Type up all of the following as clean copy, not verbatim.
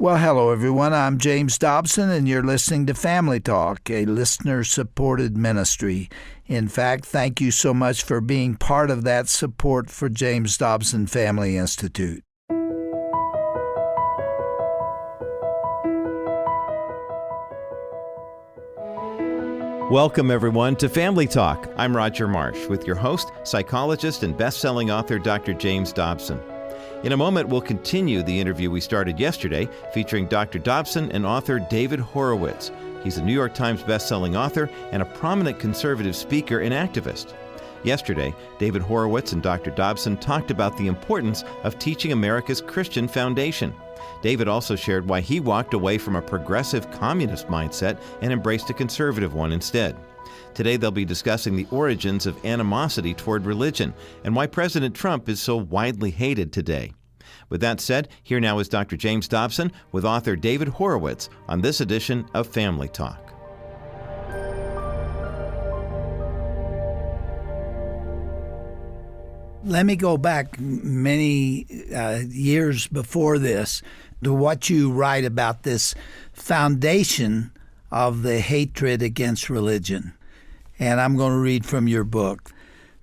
Well, hello, everyone. I'm James Dobson, and you're listening to Family Talk, a listener-supported ministry. In fact, thank you so much for being part of that support for James Dobson Family Institute. Welcome, everyone, to Family Talk. I'm Roger Marsh with your host, psychologist and best-selling author Dr. James Dobson. In a moment, we'll continue the interview we started yesterday featuring Dr. Dobson and author David Horowitz. He's a New York Times best-selling author and a prominent conservative speaker and activist. Yesterday, David Horowitz and Dr. Dobson talked about the importance of teaching America's Christian foundation. David also shared why he walked away from a progressive communist mindset and embraced a conservative one instead. Today, they'll be discussing the origins of animosity toward religion and why President Trump is so widely hated today. With that said, here now is Dr. James Dobson with author David Horowitz on this edition of Family Talk. Let me go back many years before this to what you write about this foundation of the hatred against religion. And I'm going to read from your book.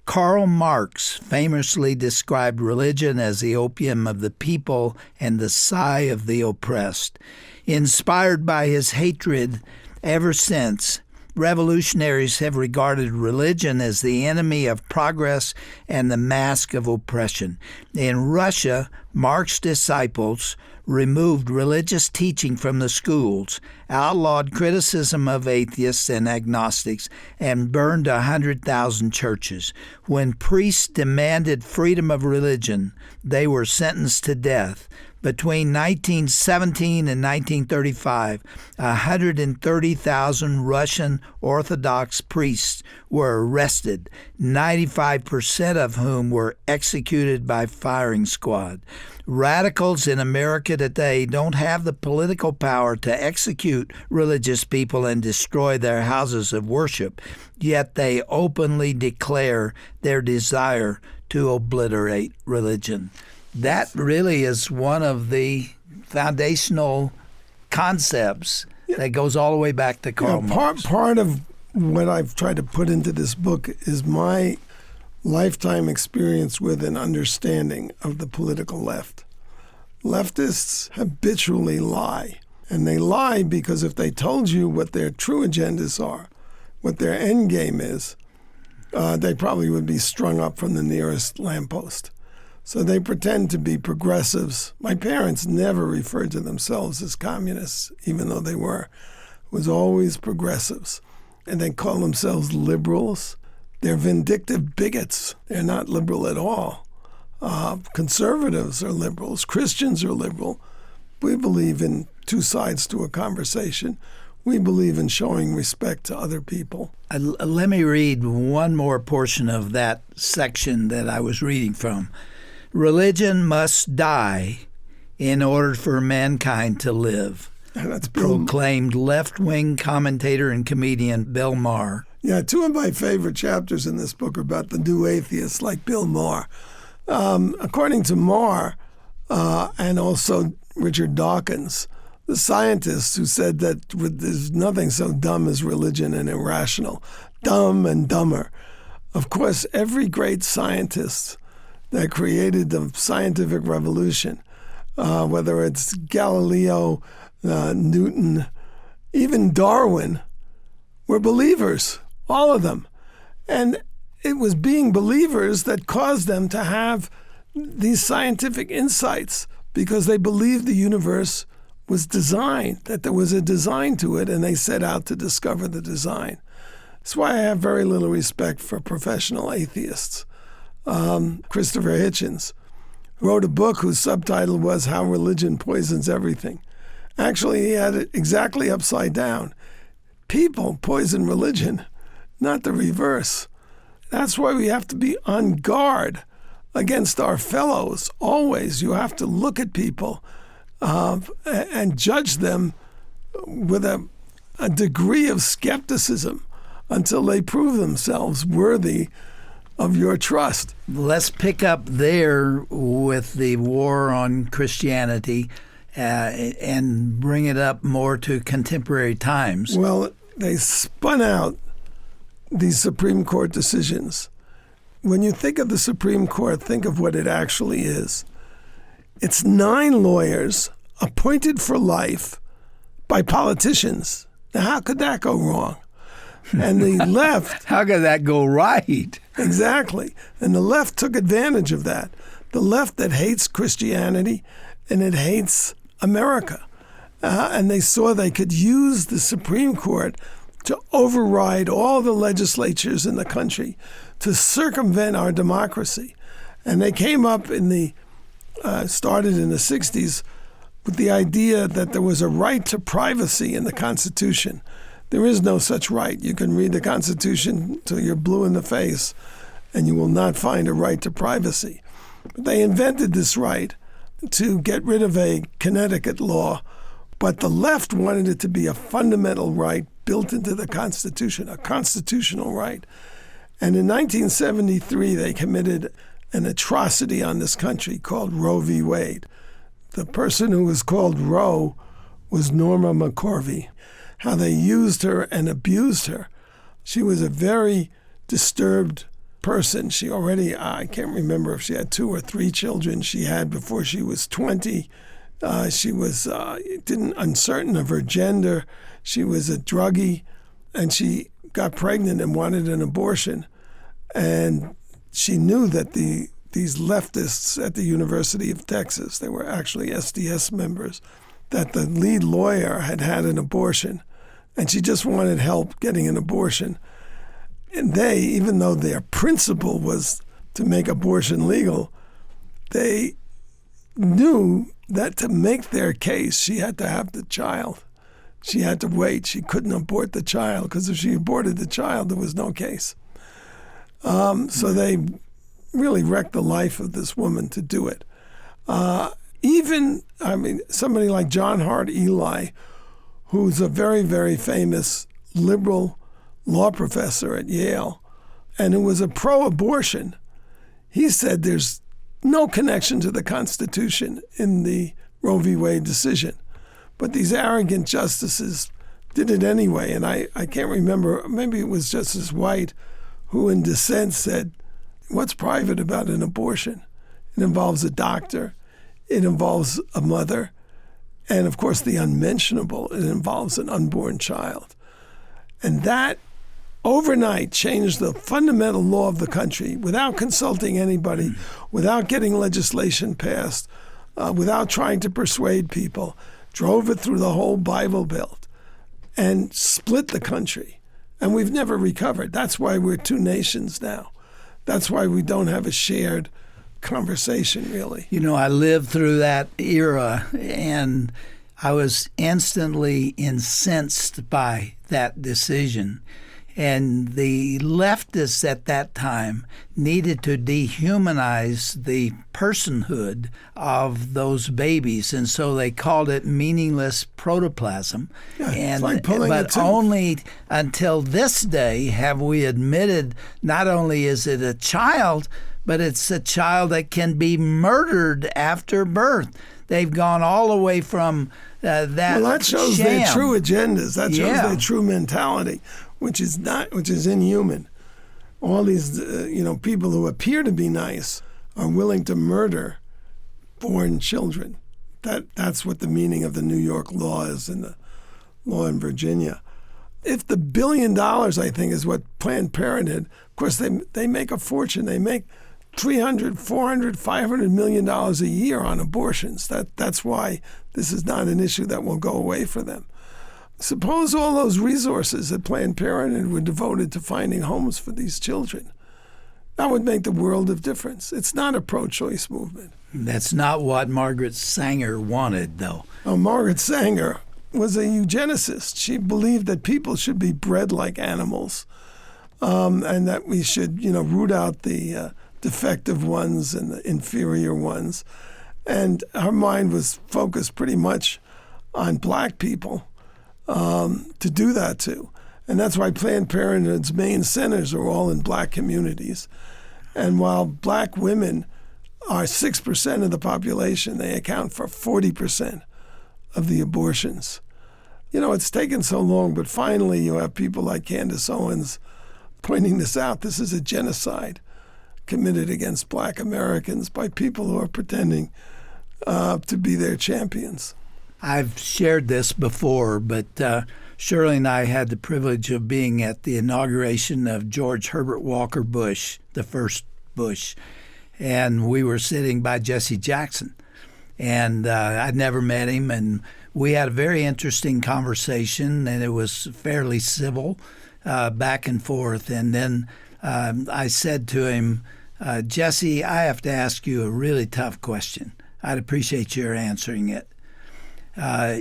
Karl Marx famously described religion as the opium of the people and the sigh of the oppressed. Inspired by his hatred ever since, revolutionaries have regarded religion as the enemy of progress and the mask of oppression. In Russia, Marx's disciples removed religious teaching from the schools, outlawed criticism of atheists and agnostics, and burned 100,000 churches. When priests demanded freedom of religion, they were sentenced to death. Between 1917 and 1935, 130,000 Russian Orthodox priests were arrested, 95% of whom were executed by firing squad. Radicals in America today don't have the political power to execute religious people and destroy their houses of worship, yet they openly declare their desire to obliterate religion. That really is one of the foundational concepts that goes all the way back to Karl Marx. Part of what I've tried to put into this book is my lifetime experience with an understanding of the political left. Leftists habitually lie, and they lie because if they told you what their true agendas are, what their end game is, they probably would be strung up from the nearest lamppost. So they pretend to be progressives. My parents never referred to themselves as communists, even though they were. It was always progressives. And they call themselves liberals. They're vindictive bigots. They're not liberal at all. Conservatives are liberals. Christians are liberal. We believe in two sides to a conversation. We believe in showing respect to other people. Let me read one more portion of that section that I was reading from. Religion must die in order for mankind to live, That's proclaimed left-wing commentator and comedian Bill Maher. Yeah, two of my favorite chapters in this book are about the new atheists like Bill Maher. According to Maher and also Richard Dawkins, the scientists who said that there's nothing so dumb as religion and irrational, dumb and dumber. Of course, every great scientist that created the scientific revolution, whether it's Galileo, Newton, even Darwin, were believers, all of them. And it was being believers that caused them to have these scientific insights because they believed the universe was designed, that there was a design to it, and they set out to discover the design. That's why I have very little respect for professional atheists. Christopher Hitchens wrote a book whose subtitle was How Religion Poisons Everything. Actually, he had it exactly upside down. People poison religion, not the reverse. That's why we have to be on guard against our fellows. Always, you have to look at people and judge them with a degree of skepticism until they prove themselves worthy of your trust. Let's pick up there with the war on Christianity. and bring it up more to contemporary times. Well, they spun out these Supreme Court decisions. When you think of the Supreme Court, think of what it actually is. It's 9 lawyers appointed for life by politicians. Now, how could that go wrong? And the left... How could that go right? Exactly. And the left took advantage of that. The left that hates Christianity and it hates America. And they saw they could use the Supreme Court to override all the legislatures in the country, to circumvent our democracy. And they came up started in the 60s with the idea that there was a right to privacy in the Constitution. There is no such right. You can read the Constitution till you're blue in the face, and you will not find a right to privacy. But they invented this right to get rid of a Connecticut law, but the left wanted it to be a fundamental right built into the Constitution, a constitutional right. And in 1973, they committed an atrocity on this country called Roe v. Wade. The person who was called Roe was Norma McCorvey. How they used her and abused her. She was a very disturbed person. She already, I can't remember if she had 2 or 3 children she had before she was 20. She was uncertain of her gender. She was a druggie, and she got pregnant and wanted an abortion. And she knew that these leftists at the University of Texas, they were actually SDS members, that the lead lawyer had an abortion, and she just wanted help getting an abortion. And they, even though their principle was to make abortion legal, they knew that to make their case, she had to have the child. She had to wait. She couldn't abort the child, because if she aborted the child, there was no case. So they really wrecked the life of this woman to do it. Somebody like John Hart Ely, who's a very, very famous liberal law professor at Yale, and who was a pro-abortion, he said there's no connection to the Constitution in the Roe v. Wade decision. But these arrogant justices did it anyway, and I can't remember, maybe it was Justice White, who in dissent said, what's private about an abortion? It involves a doctor, it involves a mother, and of course the unmentionable, it involves an unborn child. And that overnight changed the fundamental law of the country without consulting anybody, without getting legislation passed, without trying to persuade people, drove it through the whole Bible Belt and split the country. And we've never recovered. That's why we're 2 nations now. That's why we don't have a shared conversation, really. You know, I lived through that era, and I was instantly incensed by that decision. And the leftists at that time needed to dehumanize the personhood of those babies, and so they called it meaningless protoplasm. Yeah, it's like pulling a tooth. Only until this day have we admitted not only is it a child, but it's a child that can be murdered after birth. They've gone all the way from that. Well, that shows sham. Their true agendas. That shows their true mentality, which is inhuman. All these, people who appear to be nice are willing to murder born children. That's what the meaning of the New York law is, and the law in Virginia. If the $1 billion, I think, is what Planned Parenthood, of course, they make a fortune. They make $300, $400, $500 million a year on abortions. That's why this is not an issue that will go away for them. Suppose all those resources at Planned Parenthood were devoted to finding homes for these children. That would make the world of difference. It's not a pro-choice movement. That's not what Margaret Sanger wanted, though. Oh, Margaret Sanger was a eugenicist. She believed that people should be bred like animals, and that we should, root out the defective ones and the inferior ones. And her mind was focused pretty much on black people to do that to. And that's why Planned Parenthood's main centers are all in black communities. And while black women are 6% of the population, they account for 40% of the abortions. You know, it's taken so long, but finally you have people like Candace Owens pointing this out. This is a genocide committed against Black Americans by people who are pretending to be their champions. I've shared this before, but Shirley and I had the privilege of being at the inauguration of George Herbert Walker Bush, the first Bush, and we were sitting by Jesse Jackson. And I'd never met him, and we had a very interesting conversation, and it was fairly civil, back and forth. And then I said to him, Jesse, I have to ask you a really tough question. I'd appreciate your answering it.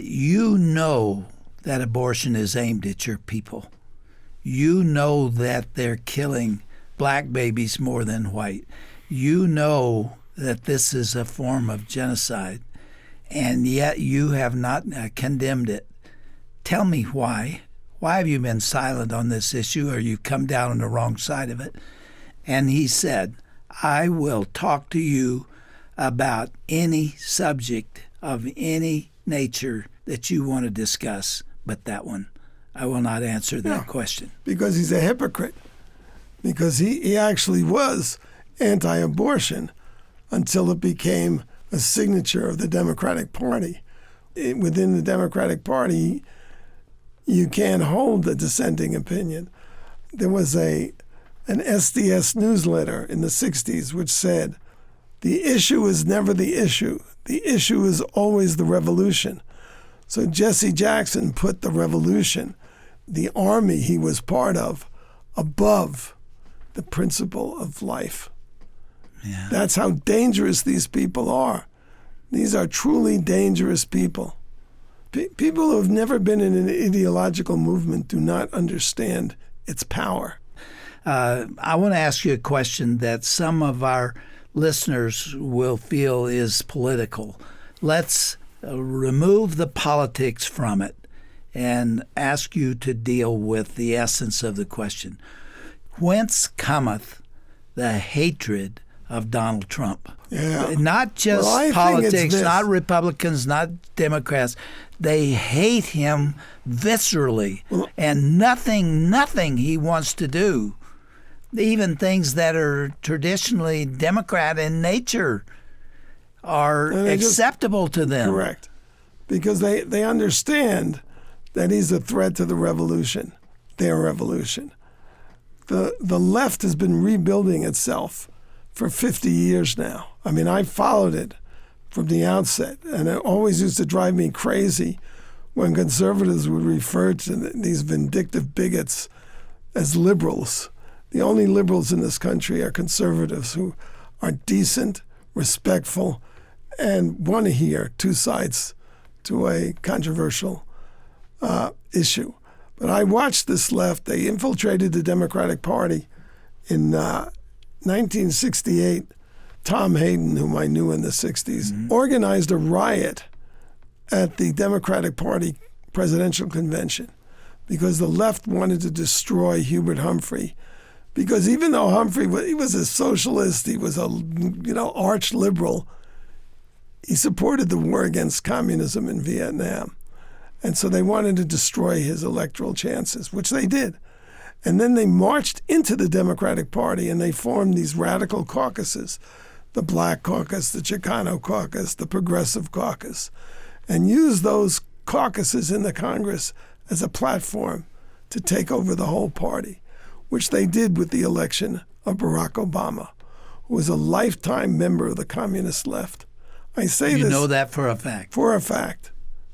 You know that abortion is aimed at your people. You know that they're killing Black babies more than white. You know that this is a form of genocide, and yet you have not condemned it. Tell me why. Why have you been silent on this issue, or you've come down on the wrong side of it? And he said, I will talk to you about any subject of any nature that you want to discuss, but that one, I will not answer that question. Because he's a hypocrite. Because he actually was anti-abortion until it became a signature of the Democratic Party. Within the Democratic Party, you can't hold a dissenting opinion. There was an SDS newsletter in the 60s which said, the issue is never the issue. The issue is always the revolution. So Jesse Jackson put the revolution, the army he was part of, above the principle of life. Yeah. That's how dangerous these people are. These are truly dangerous people. People who have never been in an ideological movement do not understand its power. I want to ask you a question that some of our listeners will feel is political. Let's remove the politics from it and ask you to deal with the essence of the question. Whence cometh the hatred of Donald Trump? Yeah. Not just politics, not Republicans, not Democrats. They hate him viscerally, and nothing he wants to do, even things that are traditionally Democrat in nature, are acceptable to them. Correct. Because they understand that he's a threat to the revolution, their revolution. The left has been rebuilding itself for 50 years now. I mean, I followed it from the outset, and it always used to drive me crazy when conservatives would refer to these vindictive bigots as liberals. The only liberals in this country are conservatives who are decent, respectful, and want to hear two sides to a controversial issue. But I watched this left. They infiltrated the Democratic Party in 1968. Tom Hayden, whom I knew in the 60s, organized a riot at the Democratic Party presidential convention because the left wanted to destroy Hubert Humphrey. Because even though Humphrey he was a socialist, he was a arch liberal, he supported the war against communism in Vietnam. And so they wanted to destroy his electoral chances, which they did. And then they marched into the Democratic Party and they formed these radical caucuses, the Black Caucus, the Chicano Caucus, the Progressive Caucus, and used those caucuses in the Congress as a platform to take over the whole party, which they did with the election of Barack Obama, who was a lifetime member of the communist left. I say this. You know that for a fact. For a fact.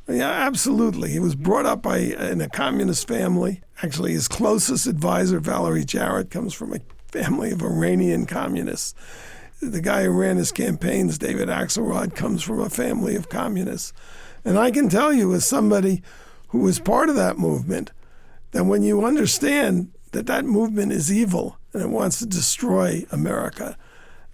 Yeah, absolutely. He was brought up in a communist family. Actually, his closest advisor, Valerie Jarrett, comes from a family of Iranian communists. The guy who ran his campaigns, David Axelrod, comes from a family of communists. And I can tell you, as somebody who was part of that movement, that when you understand that that movement is evil and it wants to destroy America,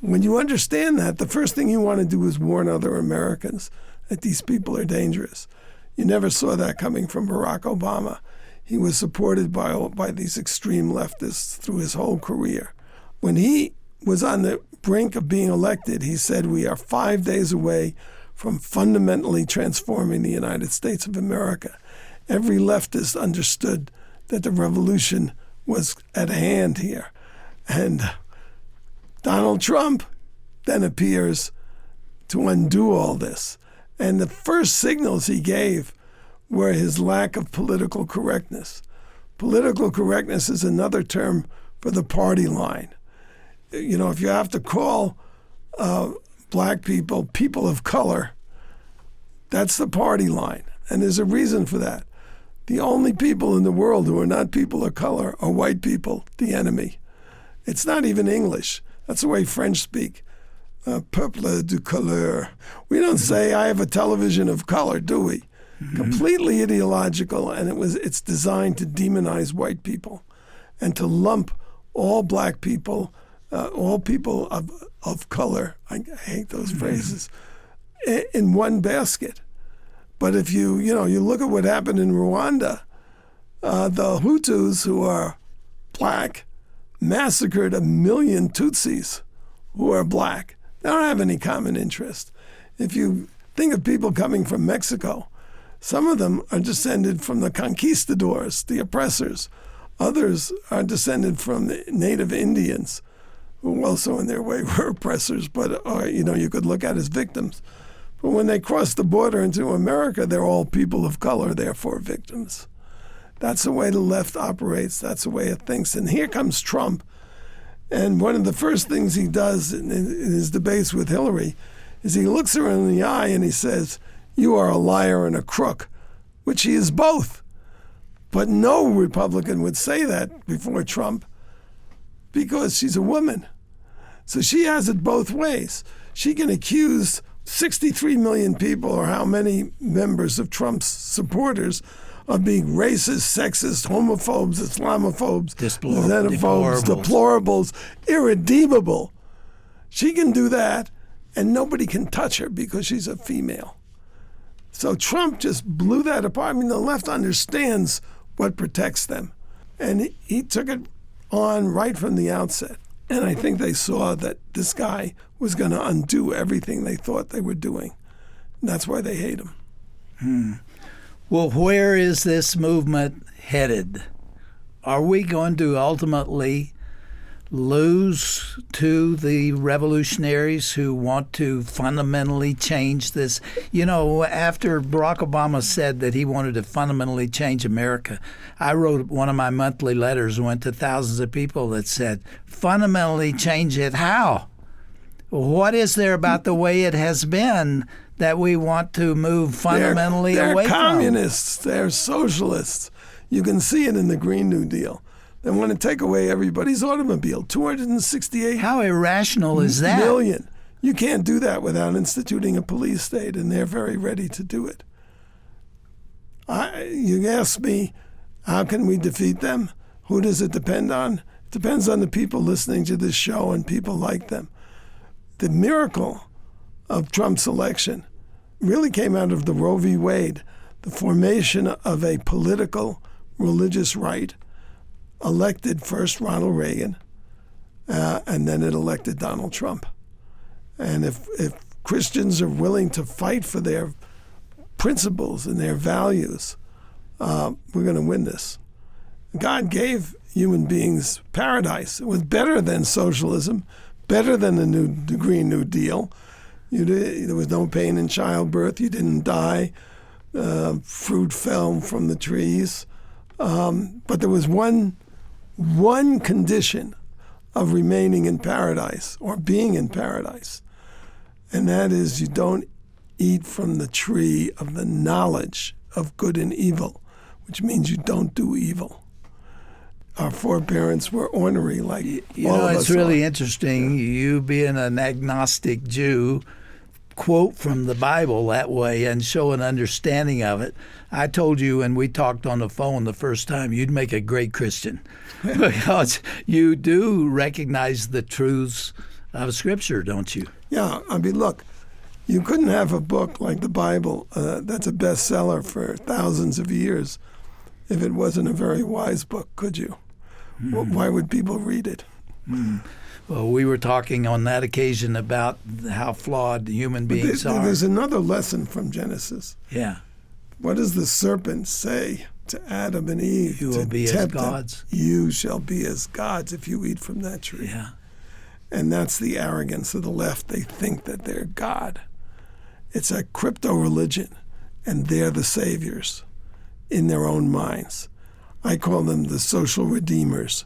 when you understand that, the first thing you want to do is warn other Americans that these people are dangerous. You never saw that coming from Barack Obama. He was supported by these extreme leftists through his whole career. When he was on the brink of being elected, he said, we are 5 days away from fundamentally transforming the United States of America. Every leftist understood that the revolution was at hand here. And Donald Trump then appears to undo all this. And the first signals he gave were his lack of political correctness. Political correctness is another term for the party line. You know, if you have to call black people people of color, that's the party line. And there's a reason for that. The only people in the world who are not people of color are white people, the enemy. It's not even English. That's the way French speak. Peuple de couleur. We don't say, I have a television of color, do we? Mm-hmm. Completely ideological, and it's designed to demonize white people and to lump all black people, all people of color, I hate those phrases, in one basket. But if you look at what happened in Rwanda, the Hutus, who are black, massacred 1 million Tutsis who are black. They don't have any common interest. If you think of people coming from Mexico, some of them are descended from the conquistadors, the oppressors. Others are descended from the native Indians, who also in their way were oppressors, but you could look at as victims. But when they cross the border into America, they're all people of color, therefore victims. That's the way the left operates. That's the way it thinks. And here comes Trump. And one of the first things he does in his debates with Hillary is he looks her in the eye and he says, "You are a liar and a crook," which he is both. But no Republican would say that before Trump because she's a woman. So she has it both ways. She can accuse 63 million people, or how many members of Trump's supporters, of being racist, sexist, homophobes, Islamophobes, xenophobes, deplorables, irredeemable. She can do that, and nobody can touch her because she's a female. So Trump just blew that apart. I mean, the left understands what protects them. And he took it on right from the outset. And I think they saw that this guy was going to undo everything they thought they were doing. And that's why they hate him. Well, where is this movement headed? Are we going to ultimately lose to the revolutionaries who want to fundamentally change this? You know, after Barack Obama said that he wanted to fundamentally change America, I wrote one of my monthly letters, went to thousands of people that said, fundamentally change it how? What is there about the way it has been that we want to move fundamentally away from? They're communists. They're socialists. You can see it in the Green New Deal. They want to take away everybody's automobile. 268 How irrational is that? million. You can't do that without instituting a police state, and they're very ready to do it. You ask me, how can we defeat them? Who does it depend on? It depends on the people listening to this show and people like them. The miracle of Trump's election really came out of the Roe v. Wade, the formation of a political, religious right, elected first Ronald Reagan, and then it elected Donald Trump. And if Christians are willing to fight for their principles and their values, we're going to win this. God gave human beings paradise. It was better than socialism, better than the Green New Deal. There was no pain in childbirth. You didn't die. Fruit fell from the trees. But there was one condition of remaining in paradise or being in paradise, and that is you don't eat from the tree of the knowledge of good and evil, which means you don't do evil. Our foreparents were ornery like all of us. It's really interesting, you being an agnostic Jew, quote from the Bible that way and show an understanding of it. I told you when we talked on the phone the first time, you'd make a great Christian because you do recognize the truths of Scripture, don't you? Yeah, I mean, look, you couldn't have a book like the Bible that's a bestseller for thousands of years if it wasn't a very wise book, could you? Why would people read it? Well, we were talking on that occasion about how flawed human beings are. There's another lesson from Genesis. Yeah. What does the serpent say to Adam and Eve? You will be as tempt them? gods. You shall be as gods if you eat from that tree. Yeah. And that's the arrogance of the left. They think that they're God. It's a crypto-religion, and they're the saviors in their own minds. I call them the social redeemers.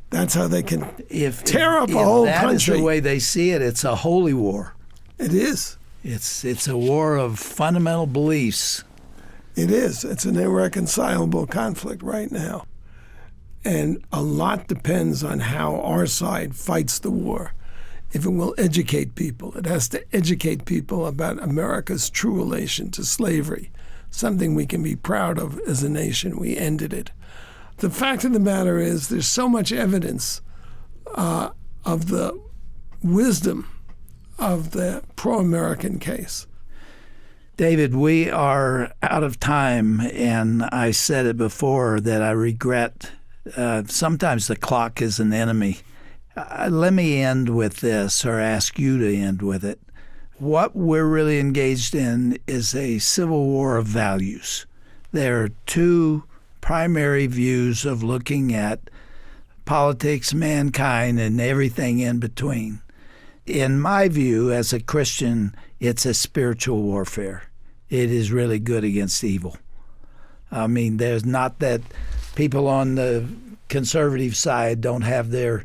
That's how they can tear up a whole country. That is the way they see it. It's a holy war. It is. It's a war of fundamental beliefs. It is. It's an irreconcilable conflict right now. And a lot depends on how our side fights the war. If it will educate people, it has to educate people about America's true relation to slavery, something we can be proud of as a nation. We ended it. The fact of the matter is there's so much evidence of the wisdom of the pro-American case. David, we are out of time, and I said it before that I regret sometimes the clock is an enemy. Let me end with this, or ask you to end with it. What we're really engaged in is a civil war of values. There are two primary views of looking at politics, mankind, and everything in between. In my view, as a Christian, it's a spiritual warfare. It is really good against evil. I mean, there's not that people on the conservative side don't have their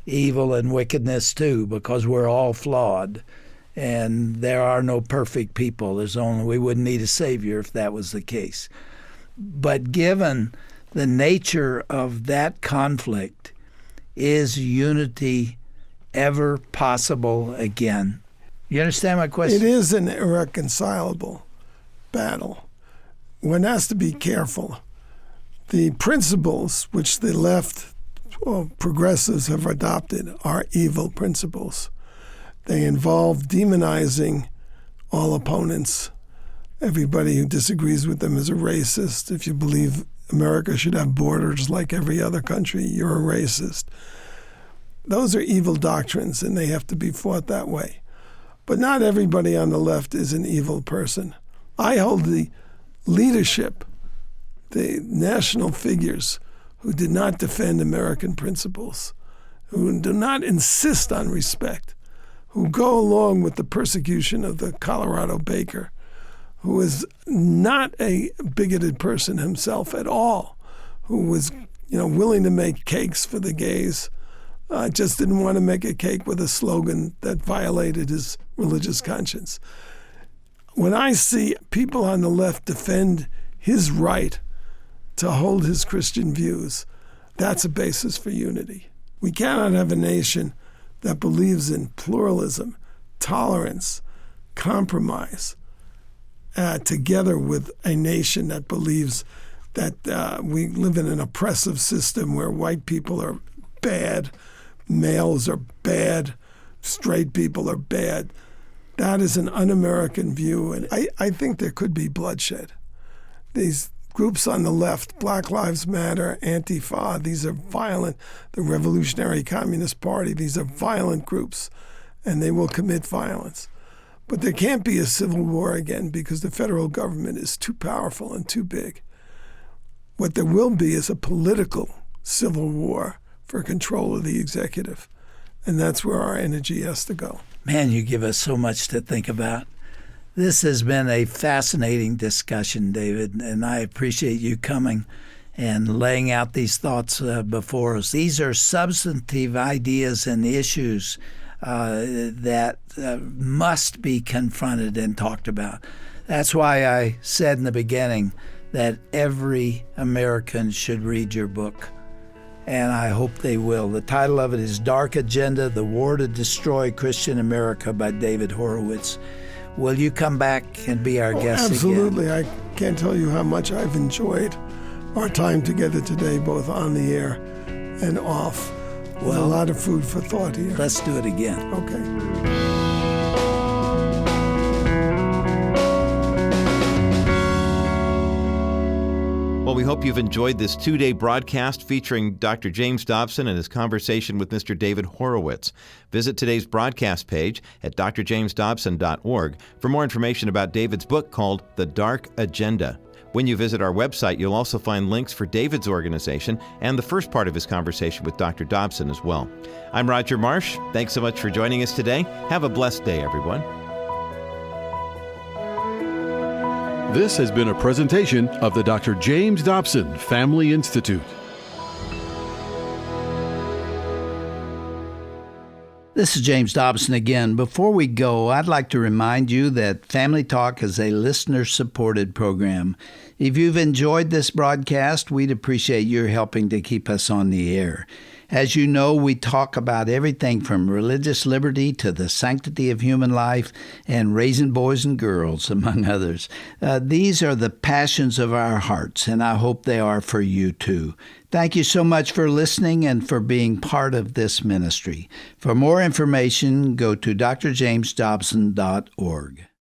evil and wickedness too, because we're all flawed. And there are no perfect people. We wouldn't need a savior if that was the case. But given the nature of that conflict, is unity ever possible again? You understand my question? It is an irreconcilable battle. One has to be careful. The principles which the left or progressives have adopted are evil principles. They involve demonizing all opponents. Everybody who disagrees with them is a racist. If you believe America should have borders like every other country, you're a racist. Those are evil doctrines, and they have to be fought that way. But not everybody on the left is an evil person. I hold the leadership, the national figures who did not defend American principles, who do not insist on respect, who go along with the persecution of the Colorado baker, who is not a bigoted person himself at all, who was, willing to make cakes for the gays, just didn't want to make a cake with a slogan that violated his religious conscience. When I see people on the left defend his right to hold his Christian views, that's a basis for unity. We cannot have a nation that believes in pluralism, tolerance, compromise, together with a nation that believes that we live in an oppressive system where white people are bad, males are bad, straight people are bad. That is an un-American view, and I think there could be bloodshed. These groups on the left, Black Lives Matter, Antifa, these are violent. The Revolutionary Communist Party, these are violent groups, and they will commit violence. But there can't be a civil war again because the federal government is too powerful and too big. What there will be is a political civil war for control of the executive, and that's where our energy has to go. Man, you give us so much to think about. This has been a fascinating discussion, David, and I appreciate you coming and laying out these thoughts before us. These are substantive ideas and issues that must be confronted and talked about. That's why I said in the beginning that every American should read your book, and I hope they will. The title of it is Dark Agenda, The War to Destroy Christian America by David Horowitz. Will you come back and be our guest absolutely. again? I can't tell you how much I've enjoyed our time together today, both on the air and off. Well, a lot of food for thought here. Let's do it again. Okay. Well, we hope you've enjoyed this 2-day broadcast featuring Dr. James Dobson and his conversation with Mr. David Horowitz. Visit today's broadcast page at drjamesdobson.org for more information about David's book called The Dark Agenda. When you visit our website, you'll also find links for David's organization and the first part of his conversation with Dr. Dobson as well. I'm Roger Marsh. Thanks so much for joining us today. Have a blessed day, everyone. This has been a presentation of the Dr. James Dobson Family Institute. This is James Dobson again. Before we go, I'd like to remind you that Family Talk is a listener-supported program. If you've enjoyed this broadcast, we'd appreciate your helping to keep us on the air. As you know, we talk about everything from religious liberty to the sanctity of human life and raising boys and girls, among others. These are the passions of our hearts, and I hope they are for you too. Thank you so much for listening and for being part of this ministry. For more information, go to drjamesdobson.org.